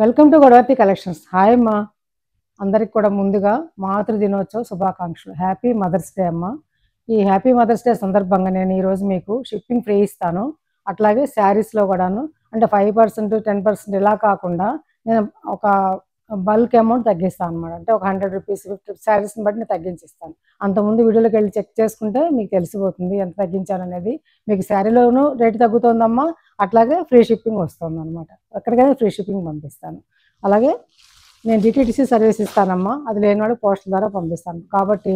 Welcome to Godavarthi collections. Hi అమ్మా, అందరికి కూడా ముందుగా మాతృ దినోత్సవ శుభాకాంక్షలు. హ్యాపీ మదర్స్ డే అమ్మ. ఈ హ్యాపీ మదర్స్ డే సందర్భంగా నేను ఈరోజు మీకు షిప్పింగ్ ఫ్రీ ఇస్తాను. అట్లాగే శారీస్లో కూడాను అంటే 5% 10% ఇలా కాకుండా నేను ఒక బల్క్ అమౌంట్ తగ్గిస్తాను అనమాట. అంటే ఒక 100 రూపీస్ 50 శారీస్ని బట్టి నేను తగ్గించిస్తాను. అంతకుముందు వీడియోలోకి వెళ్ళి చెక్ చేసుకుంటే మీకు తెలిసిపోతుంది ఎంత తగ్గించాను అనేది. మీకు శారీలోనూ రేటు తగ్గుతుందమ్మా, అట్లాగే ఫ్రీ షిప్పింగ్ వస్తుంది అనమాట. ఎక్కడికైనా ఫ్రీ షిప్పింగ్ పంపిస్తాను. అలాగే నేను డిటిడిసి సర్వీస్ ఇస్తానమ్మా, అది లేనివాడు పోస్టల్ ద్వారా పంపిస్తాను. కాబట్టి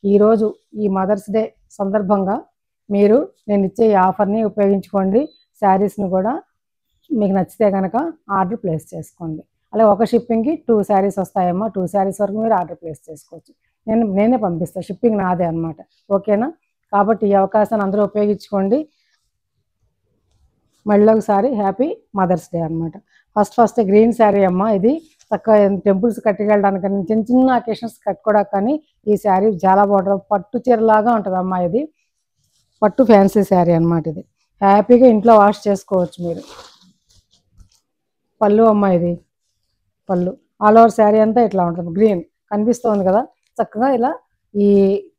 ఈరోజు ఈ మదర్స్ డే సందర్భంగా మీరు నేను ఇచ్చే ఈ ఆఫర్ని ఉపయోగించుకోండి. శారీస్ని కూడా మీకు నచ్చితే కనుక ఆర్డర్ ప్లేస్ చేసుకోండి. అలాగే ఒక షిప్పింగ్కి 2 శారీస్ వస్తాయమ్మా. 2 శారీస్ వరకు మీరు ఆర్డర్ ప్లేస్ చేసుకోవచ్చు. నేనే పంపిస్తాను, షిప్పింగ్ నాదే అనమాట. ఓకేనా? కాబట్టి ఈ అవకాశాన్ని అందరూ ఉపయోగించుకోండి. మళ్ళీ ఒకసారి హ్యాపీ మదర్స్ డే అనమాట. ఫస్ట్ గ్రీన్ శారీ అమ్మ. ఇది చక్కగా టెంపుల్స్ కట్టుకెళ్ళడానికి చిన్న చిన్న అకేషన్స్ కట్టుకోవడానికి కానీ ఈ శారీ చాలా బాగుంటుంది. పట్టు చీరలాగా ఉంటుంది అమ్మ. ఇది పట్టు ఫ్యాన్సీ శారీ అనమాట. ఇది హ్యాపీగా ఇంట్లో వాష్ చేసుకోవచ్చు మీరు. పళ్ళు అమ్మ, ఇది పళ్ళు. ఆల్ ఓవర్ శారీ అంతా ఇట్లా ఉంటుంది. గ్రీన్ కనిపిస్తుంది కదా, చక్కగా ఇలా ఈ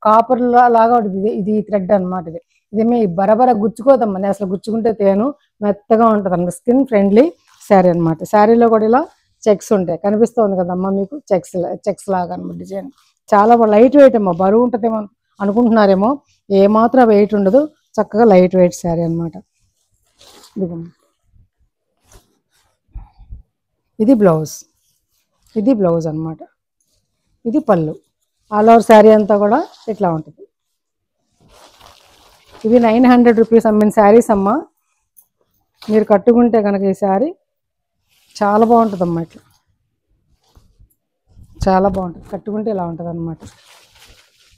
కాపర్ లాగా ఉంటుంది. ఇది థ్రెడ్ అనమాట. ఇది మీ బరబర గుచ్చుకోదమ్మా. నేను అసలు గుచ్చుకుంటే తేను, మెత్తగా ఉంటుంది అన్నమాట. స్కిన్ ఫ్రెండ్లీ శారీ అనమాట. శారీలో కూడా ఇలా చెక్స్ ఉంటాయి, కనిపిస్తుంది కదమ్మా మీకు. చెక్స్ లాగా అనమాట డిజైన్. చాలా లైట్ వెయిట్ అమ్మా. బరువు ఉంటుందేమో అనుకుంటున్నారేమో, ఏమాత్రం వెయిట్ ఉండదు. చక్కగా లైట్ వెయిట్ శారీ అనమాట. ఇది బ్లౌజ్ అనమాట. ఇది పళ్ళు. ఆల్ ఓవర్ శారీ అంతా కూడా ఇట్లా ఉంటుంది. ఇవి 900 రూపీస్ అమ్మిన శారీస్ అమ్మ. మీరు కట్టుకుంటే కనుక ఈ శారీ చాలా బాగుంటుందమ్మా. ఇట్లా చాలా బాగుంటుంది, కట్టుకుంటే ఇలా ఉంటుంది అనమాట.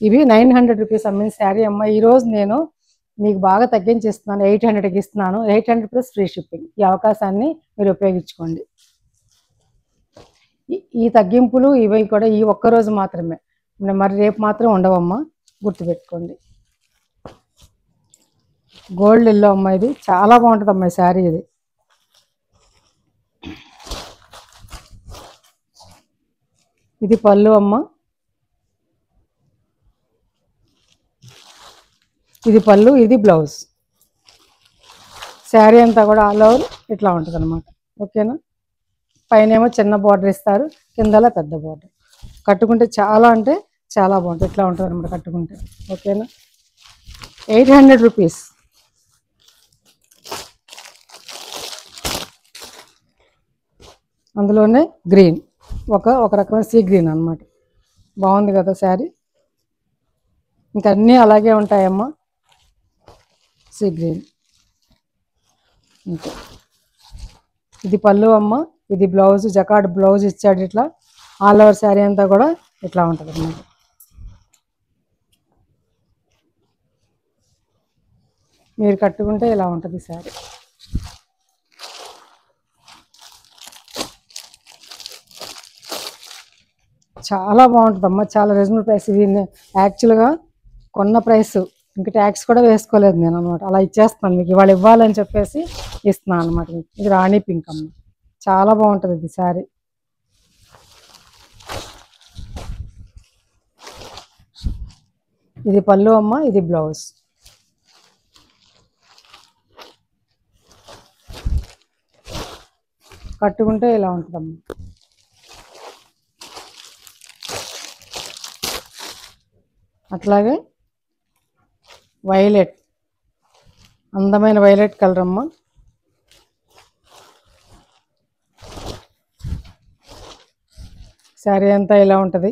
ఇవి 900 రూపీస్ అమ్మిన శారీ అమ్మ. ఈరోజు నేను మీకు బాగా తగ్గించి ఇస్తున్నాను. 800కి ఇస్తున్నాను. 800 ప్లస్ ఫ్రీ షిప్పింగ్. ఈ అవకాశాన్ని మీరు ఉపయోగించుకోండి. ఈ తగ్గింపులు ఇవి కూడా ఈ ఒక్కరోజు మాత్రమే, మరి రేపు మాత్రం ఉండవమ్మా, గుర్తుపెట్టుకోండి. గోల్డ్ ఎల్లో అమ్మ. ఇది చాలా బాగుంటుంది అమ్మాయి శారీ. ఇది పళ్ళు అమ్మ. ఇది పళ్ళు, ఇది బ్లౌజ్. శారీ అంతా కూడా ఆల్ ఓవర్ ఇట్లా ఉంటుంది అనమాట. ఓకేనా? పైన ఏమో చిన్న బార్డర్ ఇస్తారు, కిందలా పెద్ద బార్డర్. కట్టుకుంటే చాలా అంటే చాలా బాగుంటుంది. ఇట్లా ఉంటుంది అనమాట కట్టుకుంటే. ఓకేనా? 800 రూపీస్. అందులోనే గ్రీన్, ఒక రకమైన సీ గ్రీన్ అనమాట. బాగుంది కదా శారీ. ఇంకా అన్నీ అలాగే ఉంటాయమ్మా. Sea green. ఇంకా ఇది పళ్ళు అమ్మ. ఇది బ్లౌజ్, జకార్డ్ బ్లౌజ్ ఇచ్చాడు. ఇట్లా ఆల్ ఓవర్ శారీ అంతా కూడా ఇట్లా ఉంటుంది అన్నమాట. మీరు కట్టుకుంటే ఇలా ఉంటుంది శారీ. చాలా బాగుంటుందమ్మా. చాలా రీజనబుల్ ప్రైస్. ఇది యాక్చువల్గా కొన్న ప్రైస్, ఇంకా ట్యాక్స్ కూడా వేసుకోలేదు నేను అనమాట. అలా ఇచ్చేస్తాను మీకు. ఇవాళ ఇవ్వాలని చెప్పేసి ఇస్తున్నాను అనమాట మీకు. ఇది రాణి పింక్ అమ్మ. చాలా బాగుంటుంది ఇది శారీ. ఇది పళ్ళు అమ్మ. ఇది బ్లౌజ్. కట్టుకుంటే ఇలా ఉంటుందమ్మా. అట్లాగే వైలెట్, అందమైన వైలెట్ కలర్ అమ్మ. శారీ అంతా ఇలా ఉంటుంది.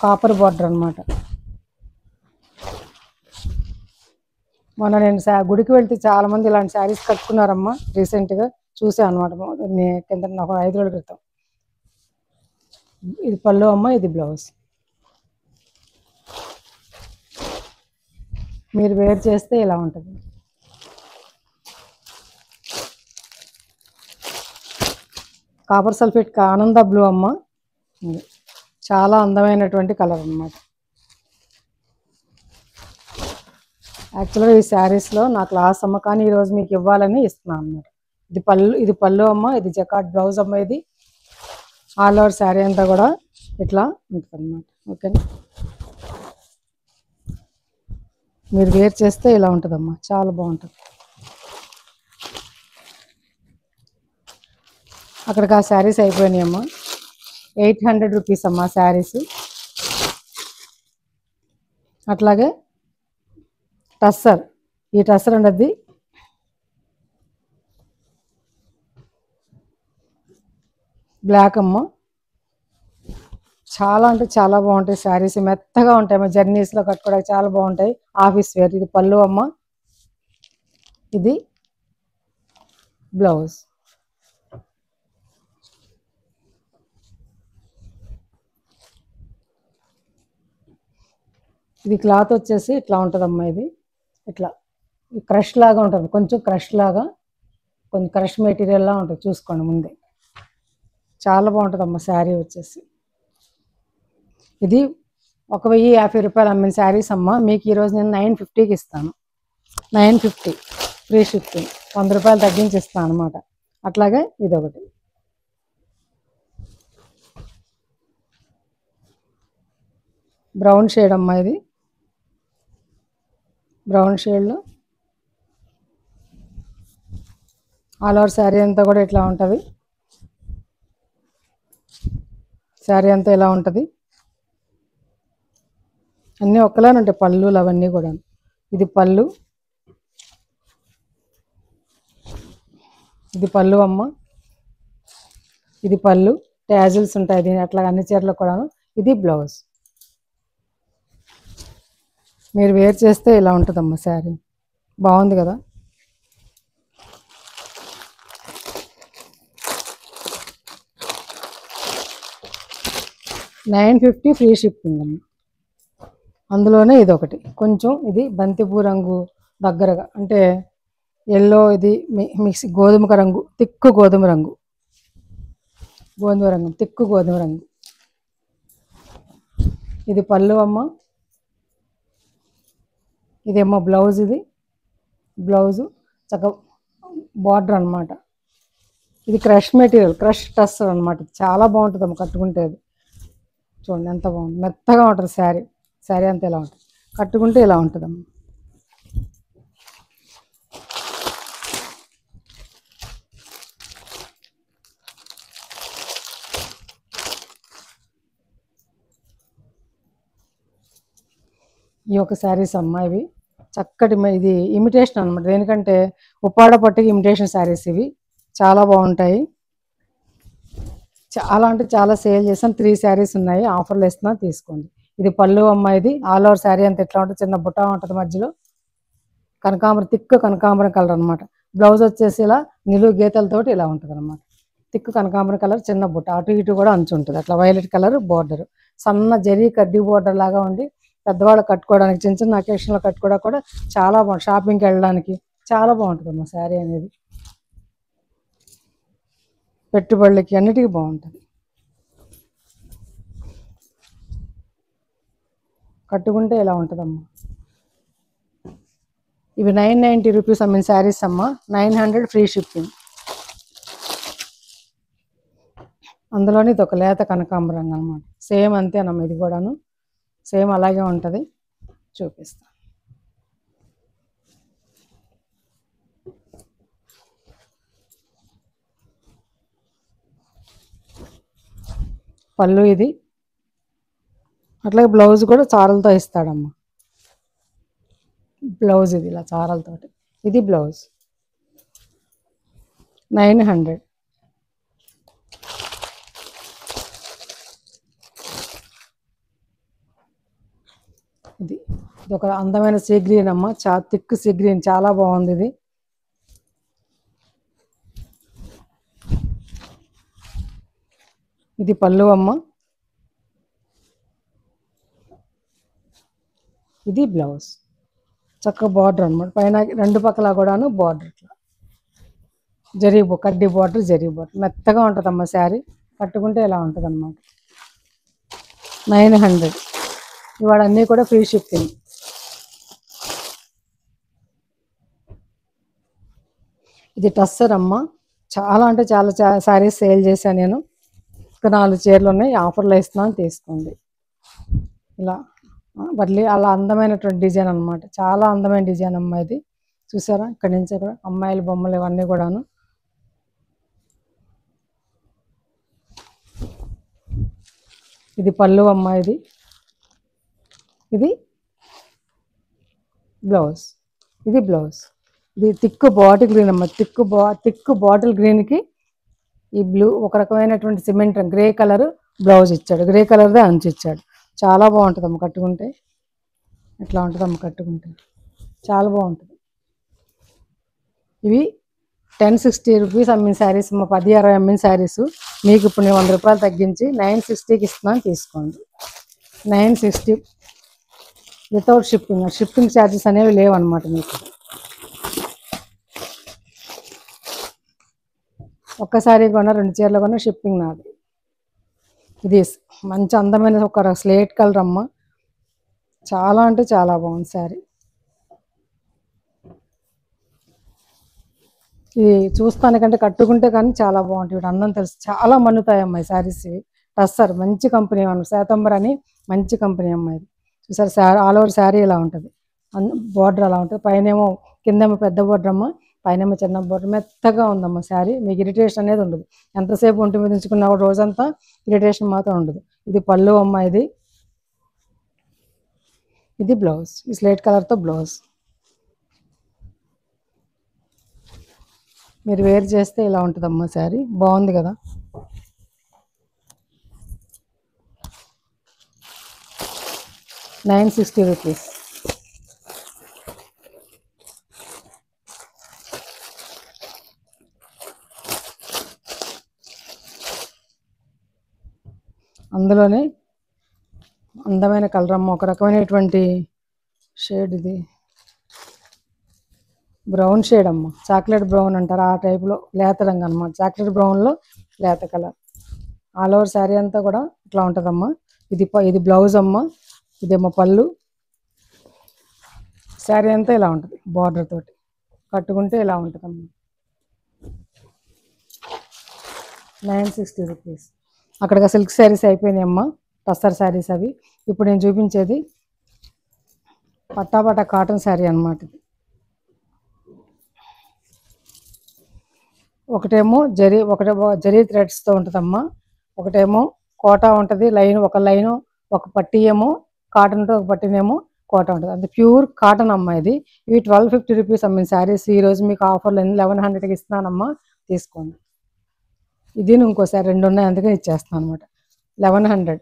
కాపర్ బార్డర్ అనమాట. మొన్న నేను గుడికి వెళ్తే చాలామంది ఇలాంటి శారీస్ కట్టుకున్నారమ్మా. రీసెంట్గా చూసాను అనమాట, కింద ఒక 5 రోజుల క్రితం. ఇది పళ్ళు అమ్మ. ఇది బ్లౌజ్. మీరు వేర్ చేస్తే ఇలా ఉంటుంది. కాపర్ సల్ఫేట్ ఆనంద బ్లూ అమ్మ. చాలా అందమైనటువంటి కలర్ అన్నమాట. యాక్చువల్గా ఈ శారీస్లో నాకు లాస్ అమ్మ, కానీ ఈరోజు మీకు ఇవ్వాలని ఇస్తున్నాను అన్నమాట. ఇది పళ్ళు అమ్మ. ఇది జకార్డ్ బ్లౌజ్ అమ్మ. ఇది ఆల్ ఓవర్ శారీ అంతా కూడా ఇట్లా ఉంటుంది అన్నమాట. ఓకేనా, మీరు వేర్ చేస్తే ఇలా ఉంటుందమ్మా, చాలా బాగుంటుంది. అక్కడికి ఆ శారీస్ అయిపోయినాయి అమ్మా. 800 రూపీస్ అమ్మా శారీస్. అట్లాగే టస్సర్, ఈ టస్సర్ అనేది బ్లాక్ అమ్మ. చాలా అంటే చాలా బాగుంటాయి శారీస్, మెత్తగా ఉంటాయి, జర్నీస్లో కట్టుకోవడానికి చాలా బాగుంటాయి. Office wear. ఇది పళ్ళు అమ్మ, ఇది బ్లౌజ్. ఇది క్లాత్ వచ్చేసి ఇట్లా ఉంటుందమ్మా. ఇది ఇట్లా క్రష్ లాగా ఉంటుంది, కొంచెం క్రష్ లాగా, కొంచెం క్రష్ మెటీరియల్లా ఉంటుంది. చూసుకోండి ముందే, చాలా బాగుంటుందమ్మా శారీ వచ్చేసి. ఇది 1050 రూపాయలు అమ్మిన శారీస్ అమ్మ. మీకు ఈరోజు నేను 950కి ఇస్తాను. 950 ఫ్రీ షిప్పింగ్, 100 రూపాయలు తగ్గించి ఇస్తాను అనమాట. అట్లాగే ఇదొకటి బ్రౌన్ షేడ్ అమ్మా. ఇది బ్రౌన్ షేడ్లో ఆల్ ఓవర్ శారీ అంతా కూడా ఇట్లా ఉంటుంది. శారీ అంతా ఇలా ఉంటుంది. అన్నీ ఒక్కలానే ఉంటాయి పళ్ళులు అవన్నీ కూడా. ఇది పళ్ళు, ఇది పళ్ళు అమ్మ. ఇది పళ్ళు, ట్యాజిల్స్ ఉంటాయి దీని అట్లా అన్ని చీరలకు కూడాను. ఇది బ్లౌజ్. మీరు వేర్ చేస్తే ఇలా ఉంటుందమ్మా శారీ, బాగుంది కదా. $950 ఫ్రీ షిప్పింగ్ అమ్మ. అందులోనే ఇది ఒకటి కొంచెం, ఇది బంతిపూ రంగు దగ్గరగా, అంటే ఎల్లో, ఇది మిక్స్ గోధుమ రంగు, తిక్కు గోధుమ రంగు, తిక్కు గోధుమ రంగు. ఇది పళ్ళు అమ్మ. ఇదేమో బ్లౌజ్. ఇది బ్లౌజు చక్కగా బార్డర్ అనమాట. ఇది క్రష్ మెటీరియల్, క్రష్ టస్సర్ అనమాట. చాలా బాగుంటుందమ్మ కట్టుకుంటే. అది చూడండి ఎంత బాగుంది, మెత్తగా ఉంటుంది శారీ. శారీ అంతా ఇలా ఉంటుంది, కట్టుకుంటే ఇలా ఉంటుందమ్మ. ఈ యొక్క శారీస్ అమ్మ, ఇవి చక్కటి, ఇది ఇమిటేషన్ అనమాట. దేనికంటే ఉప్పాడ పట్టుకి ఇమిటేషన్ శారీస్ ఇవి, చాలా బాగుంటాయి. చాలా అంటే చాలా సేల్ చేసాను. 3 శారీస్ ఉన్నాయి, ఆఫర్లు ఇస్తున్నా, తీసుకోండి. ఇది పళ్ళు అమ్మ. ఇది ఆల్ ఓవర్ శారీ అంతా ఎట్లా ఉంటుంది, చిన్న బుట్ట ఉంటుంది మధ్యలో, కనకాంబరం, తిక్కు కనకాంబరం కలర్ అనమాట. బ్లౌజ్ వచ్చేసి ఇలా నిలువు గీతలతోటి ఇలా ఉంటుంది అనమాట. తిక్కు కనకాంబరం కలర్, చిన్న బుట్ట, అటు ఇటు కూడా అంచు ఉంటుంది. అట్లా వైలెట్ కలర్ బోర్డర్, సన్న జరీ కడ్డీ బోర్డర్ లాగా ఉండి, పెద్దవాళ్ళు కట్టుకోవడానికి, చిన్న చిన్న అకేషన్లో కట్టుకోవడానికి కూడా చాలా బాగుంటుంది. షాపింగ్కి వెళ్ళడానికి చాలా బాగుంటుంది అమ్మ శారీ అనేది. పెట్టుబడులకి అన్నిటికీ బాగుంటుంది. కట్టుకుంటే ఇలా ఉంటుందమ్మా. ఇవి 990 రూపీస్ అమ్మిన శారీస్ అమ్మ. 900 ఫ్రీ షిప్పింగ్. అందులోని ఇది ఒక లేత కనకాంబరం అనమాట. సేమ్ అంతేనమ్మ, ఇది కూడాను సేమ్ అలాగే ఉంటుంది. చూపిస్తాను. పళ్ళు ఇది, అట్లాగే బ్లౌజ్ కూడా చారలతో ఇస్తాడమ్మా. బ్లౌజ్ ఇది ఇలా చారలతోటి. ఇది బ్లౌజ్ 900. ఇది ఒక అందమైన సీ గ్రీన్ అమ్మ, థిక్ సీ గ్రీన్, చాలా బాగుంది. ఇది ఇది పళ్ళు అమ్మ. ఇది బ్లౌజ్, చక్కగా బార్డర్ అనమాట. పైన రెండు పక్కల కూడాను బార్డర్, ఇట్లా జరీ కడ్డీ బార్డర్, జరీ బార్డర్, మెత్తగా ఉంటుందమ్మ శారీ. కట్టుకుంటే ఇలా ఉంటుంది అనమాట. 900. ఇవాళ అన్నీ కూడా ఫ్రీ షిప్పింగ్. ఇది టస్సర్ అమ్మ. చాలా అంటే చాలా శారీస్ సేల్ చేశాను నేను. ఇంకా 4 చీరలు ఉన్నాయి, ఆఫర్లో ఇస్తున్నాను తీసుకోండి. ఇలా మళ్ళీ అలా అందమైనటువంటి డిజైన్ అనమాట, చాలా అందమైన డిజైన్ అమ్మ ఇది. చూసారా, ఇక్కడి నుంచి ఇక్కడ అమ్మాయిల బొమ్మలు ఇవన్నీ కూడాను. ఇది పళ్ళు అమ్మ, ఇది బ్లౌజ్, ఇది బ్లౌజ్. ఇది థిక్ బాటిల్ గ్రీన్ అమ్మ, థిక్ బాటిల్ గ్రీన్కి ఈ బ్లూ ఒక రకమైనటువంటి సిమెంట్ గ్రే కలర్ బ్లౌజ్ ఇచ్చాడు, గ్రే కలర్దే అంచు ఇచ్చాడు. చాలా బాగుంటుంది అమ్మ కట్టుకుంటే, ఇట్లా ఉంటుంది అమ్మ కట్టుకుంటే, చాలా బాగుంటుంది. ఇవి 1060 రూపీస్ అమ్మిన శారీస్ అమ్మ, 10-20 అమ్మిన శారీస్ మీకు ఇప్పుడు నేను 100 రూపాయలు తగ్గించి 960కి ఇస్తున్నాను తీసుకోండి. 960 వితౌట్ షిప్పింగ్ ఛార్జెస్ అనేవి లేవన్నమాట మీకు. ఒక్కసారి కొన్నా 2 చీరలు కొన్నా షిప్పింగ్ నాది. ఇది మంచి అందమైన ఒక స్లేట్ కలర్ అమ్మ, చాలా అంటే చాలా బాగుంది శారీ. ఇది చూస్తానికంటే కట్టుకుంటే కానీ చాలా బాగుంటుంది, వీటి అందం తెలుసు. చాలా మన్నుతాయి అమ్మాయి శారీస్ ఇవి. టస్సర్ మంచి కంపెనీ అన్నమాట, శాతంబర్ అని మంచి కంపెనీ అమ్మాయి. చూసారు శారీ ఆల్ ఓవర్ శారీ ఇలా ఉంటుంది, బార్డర్ అలా ఉంటుంది. పైనేమో కిందేమో పెద్ద బార్డర్ అమ్మ, పైనేమో చిన్న బార్డర్. మెత్తగా ఉందమ్మ శారీ, మీకు ఇరిటేషన్ అనేది ఉండదు. ఎంతసేపు ఒంటి మీద ఉంచుకున్నా కూడా రోజంతా ఇరిటేషన్ మాత్రం ఉండదు. ఇది పళ్ళు అమ్మ, ఇది బ్లౌజ్, ఈ స్లేట్ కలర్తో బ్లౌజ్. మీరు వేర్ చేస్తే ఇలా ఉంటుందమ్మా శారీ, బాగుంది కదా. ₹960. అందులోనే అందమైన కలర్ అమ్మ, ఒక రకమైనటువంటి షేడ్, ఇది బ్రౌన్ షేడ్ అమ్మ, చాక్లెట్ బ్రౌన్ అంటారు ఆ టైప్లో, లేత రంగు అనమాట. చాక్లెట్ బ్రౌన్లో లేత కలర్. ఆల్ ఓవర్ శారీ అంతా కూడా ఇట్లా ఉంటుందమ్మా. ఇది బ్లౌజ్ అమ్మ, ఇదేమో పళ్ళు. శారీ అంతా ఇలా ఉంటుంది బార్డర్ తోటి, కట్టుకుంటే ఇలా ఉంటుందమ్మా. 960 రూపీస్. అక్కడికి సిల్క్ శారీస్ అయిపోయినాయి అమ్మ, టస్సర్ శారీస్ అవి. ఇప్పుడు నేను చూపించేది పట్టాపట్ట కాటన్ శారీ అనమాట. ఇది ఒకటేమో జరీ థ్రెడ్స్తో ఉంటుందమ్మా, ఒకటేమో కోటా ఉంటుంది, ఒక లైను ఒక పట్టీ ఏమో కాటన్తో, ఒక పట్టీనేమో కోటా ఉంటుంది. అది ప్యూర్ కాటన్ అమ్మ. ఇది 1250 రూపీస్ అమ్మిన శారీస్ ఈరోజు మీకు ఆఫర్లో 1100కి ఇస్తున్నానమ్మా, తీసుకోండి. ఇది ఇంకోసారి 2 ఉన్నాయి అందుకని ఇచ్చేస్తాను అనమాట, 1100.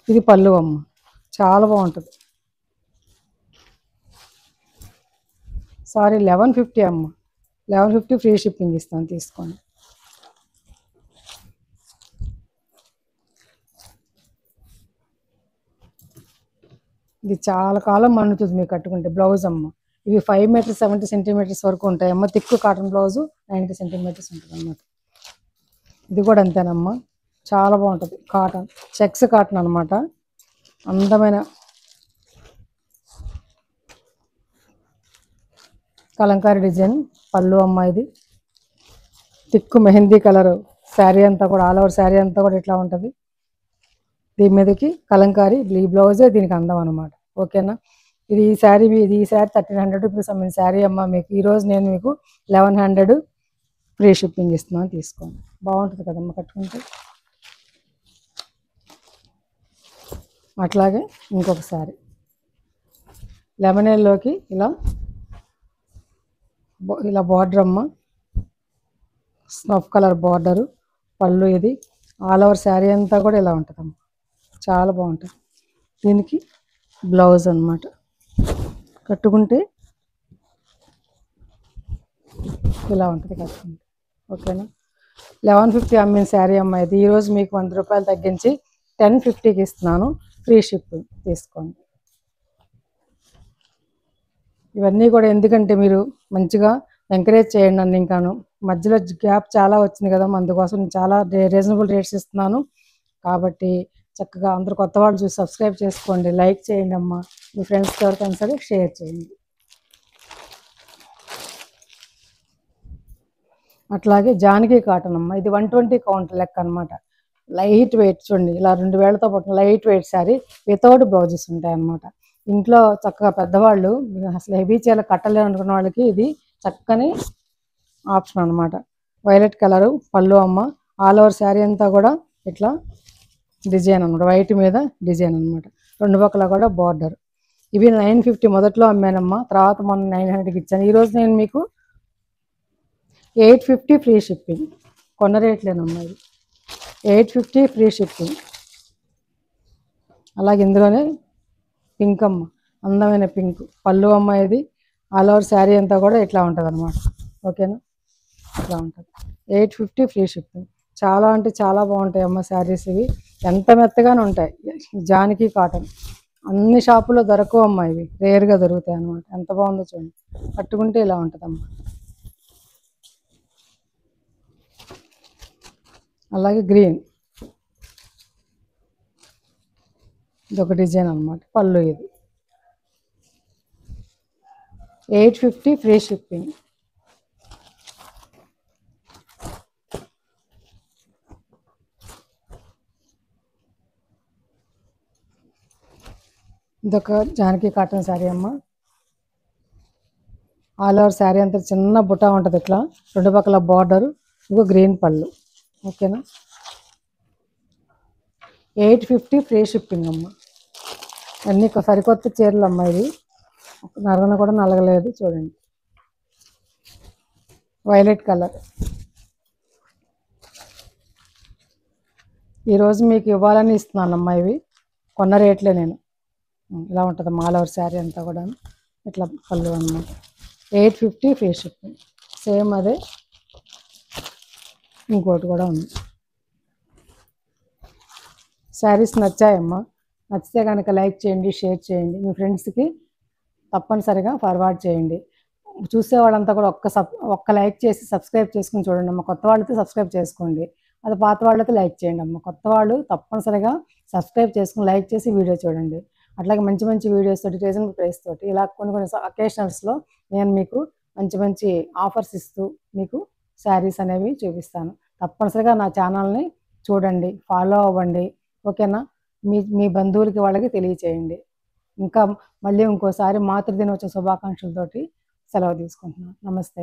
ఇది పళ్ళు అమ్మ, చాలా బాగుంటుంది. సారీ 1150 అమ్మ, 1150 ఫ్రీ షిప్పింగ్ ఇస్తాను, తీసుకోండి. ఇది చాలా కాలం మన్నుతుంది మీకు కట్టుకుంటే. బ్లౌజ్ అమ్మ, ఇవి 5 మీటర్స్ 70 సెంటీమీటర్స్ వరకు ఉంటాయి అమ్మ. థిక్ కాటన్ బ్లౌజు 90 సెంటీమీటర్స్ ఉంటుంది అన్నమాట. ఇది కూడా అంతేనమ్మా, చాలా బాగుంటుంది. కాటన్, చెక్స్ కాటన్ అనమాట, అందమైన కలంకారీ డిజైన్ పళ్ళు అమ్మ. ఇది థిక్ మెహందీ కలర్ శారీ అంతా కూడా, ఆల్ ఓవర్ శారీ అంతా కూడా ఇట్లా ఉంటుంది. దీని మీదకి కలంకారీ, ఈ బ్లౌజే దీనికి అందం అనమాట. ఓకేనా. ఈ శారీ 1300 రూపీస్ అమ్మిన శారీ అమ్మ, మీకు ఈరోజు నేను మీకు 1100 ఫ్రీ షిప్పింగ్ ఇస్తున్నాను, తీసుకోండి. బాగుంటుంది కదమ్మ కట్టుకుంటే. అట్లాగే ఇంకొక శారీ లెమనేల్లోకి ఇలా బార్డర్ అమ్మ, స్నఫ్ కలర్ బార్డరు, పళ్ళు. ఇది ఆల్ ఓవర్ శారీ అంతా కూడా ఇలా ఉంటుందమ్మ, చాలా బాగుంటుంది. దీనికి బ్లౌజ్ అన్నమాట, కట్టుకుంటే ఇలా ఉంటుంది కట్టుకుంటే. ఓకేనా. 1150 అమ్మిన శారీ అమ్మ ఇది, ఈరోజు మీకు 100 రూపాయలు తగ్గించి 1050కి ఇస్తున్నాను, ఫ్రీ షిప్పింగ్, తీసుకోండి. ఇవన్నీ కూడా ఎందుకంటే మీరు మంచిగా ఎంకరేజ్ చేయండి నన్ను. ఇంకాను మధ్యలో గ్యాప్ చాలా వచ్చింది కదా, అందుకోసం నేను చాలా రీజనబుల్ రేట్స్ ఇస్తున్నాను. కాబట్టి చక్కగా అందరూ కొత్త వాళ్ళు చూసి సబ్స్క్రైబ్ చేసుకోండి, లైక్ చేయండి అమ్మ, మీ ఫ్రెండ్స్కి ఎవరికైనా సరే షేర్ చేయండి. అట్లాగే జానకి కాటన్ అమ్మ, ఇది 120 కౌంట్ లెక్క అనమాట. లైట్ వెయిట్ చూడండి, ఇలా 2 వేలతో పట్టిన light weight sari, without blouses ఉంటాయి అన్నమాట. ఇంట్లో చక్కగా పెద్దవాళ్ళు అసలు హెవీ చీరలు కట్టలేరు అనుకున్న వాళ్ళకి ఇది చక్కని ఆప్షన్ అనమాట. వైలెట్ కలరు పళ్ళు అమ్మ, ఆల్ ఓవర్ శారీ అంతా కూడా ఇట్లా డిజైన్ అనమాట, వైట్ మీద డిజైన్ అనమాట, 2 పక్కల కూడా బార్డర్. ఇవి 950 మొదట్లో అమ్మానమ్మా, తర్వాత మొన్న 900కి ఇచ్చాను. ఈరోజు నేను మీకు 850 ఫ్రీ షిప్పింగ్, కొన్న రేట్లేనమ్మా ఇది, 850 ఫ్రీ షిప్పింగ్. అలాగే ఇందులోనే పింక్ అమ్మ, అందమైన పింక్ పళ్ళు అమ్మ, ఇది ఆల్ ఓవర్ శారీ అంతా కూడా ఇట్లా ఉంటుంది అనమాట. ఓకేనా, ఇట్లా ఉంటుంది, 850 ఫ్రీ షిప్పింగ్. చాలా అంటే చాలా బాగుంటాయి అమ్మ శారీస్ ఇవి, ఎంత మెత్తగానే ఉంటాయి. జానకి కాటన్ అన్ని షాపుల్లో దొరకవు అమ్మ, ఇవి రేర్గా దొరుకుతాయి అన్నమాట. ఎంత బాగుందో చూడండి, కట్టుకుంటే ఇలా ఉంటుందమ్మ. అలాగే గ్రీన్, ఇది ఒక డిజైన్ అనమాట, పళ్ళు ఇది 850 ఫ్రీ షిప్పింగ్. ఇదొక జానకి కాటన్ శారీ అమ్మ, ఆల్ ఓవర్ శారీ అంతా చిన్న బుట్ట ఉంటుంది, ఇట్లా 2 పక్కల బార్డరు, ఇంకో గ్రీన్ పళ్ళు. ఓకేనా, 850 ఫ్రీ షిప్పింగ్ అమ్మ. అన్నీ సరికొత్త చీరలు అమ్మ, ఇది నరగన కూడా నలగలేదు చూడండి. వైలెట్ కలర్, ఈరోజు మీకు ఇవ్వాలని ఇస్తున్నానమ్మా, ఇవి కొన్న రేట్లే. నేను ఇలా ఉంటుంది ఆల్ ఓవర్ శారీ అంతా కూడా ఇట్లా పళ్ళు అన్నమాట, 850 ఫ్రీ షిప్పింగ్. సేమ్ అదే ఇంకోటి కూడా ఉంది. శారీస్ నచ్చాయమ్మా, నచ్చితే కనుక లైక్ చేయండి, షేర్ చేయండి, మీ ఫ్రెండ్స్కి తప్పనిసరిగా ఫార్వర్డ్ చేయండి. చూసే వాళ్ళంతా కూడా ఒక్క లైక్ చేసి సబ్స్క్రైబ్ చేసుకుని చూడండి అమ్మ. కొత్త వాళ్ళతో సబ్స్క్రైబ్ చేసుకోండి, అది పాత వాళ్ళతో లైక్ చేయండి అమ్మ. కొత్త వాళ్ళు తప్పనిసరిగా సబ్స్క్రైబ్ చేసుకుని లైక్ చేసి వీడియో చూడండి. అట్లాగే మంచి మంచి వీడియోస్ తోటి, రీజనబుల్ ప్రైస్ తోటి, ఇలా కొన్ని అకేషనల్స్లో నేను మీకు మంచి మంచి ఆఫర్స్ ఇస్తూ మీకు శారీస్ అనేవి చూపిస్తాను. తప్పనిసరిగా నా ఛానల్ని చూడండి, ఫాలో అవ్వండి. ఓకేనా, మీ బంధువులకి వాళ్ళకి తెలియచేయండి. ఇంకా మళ్ళీ ఇంకోసారి మాతృదినోత్సవ శుభాకాంక్షలతోటి సెలవు తీసుకుంటున్నాను. నమస్తే.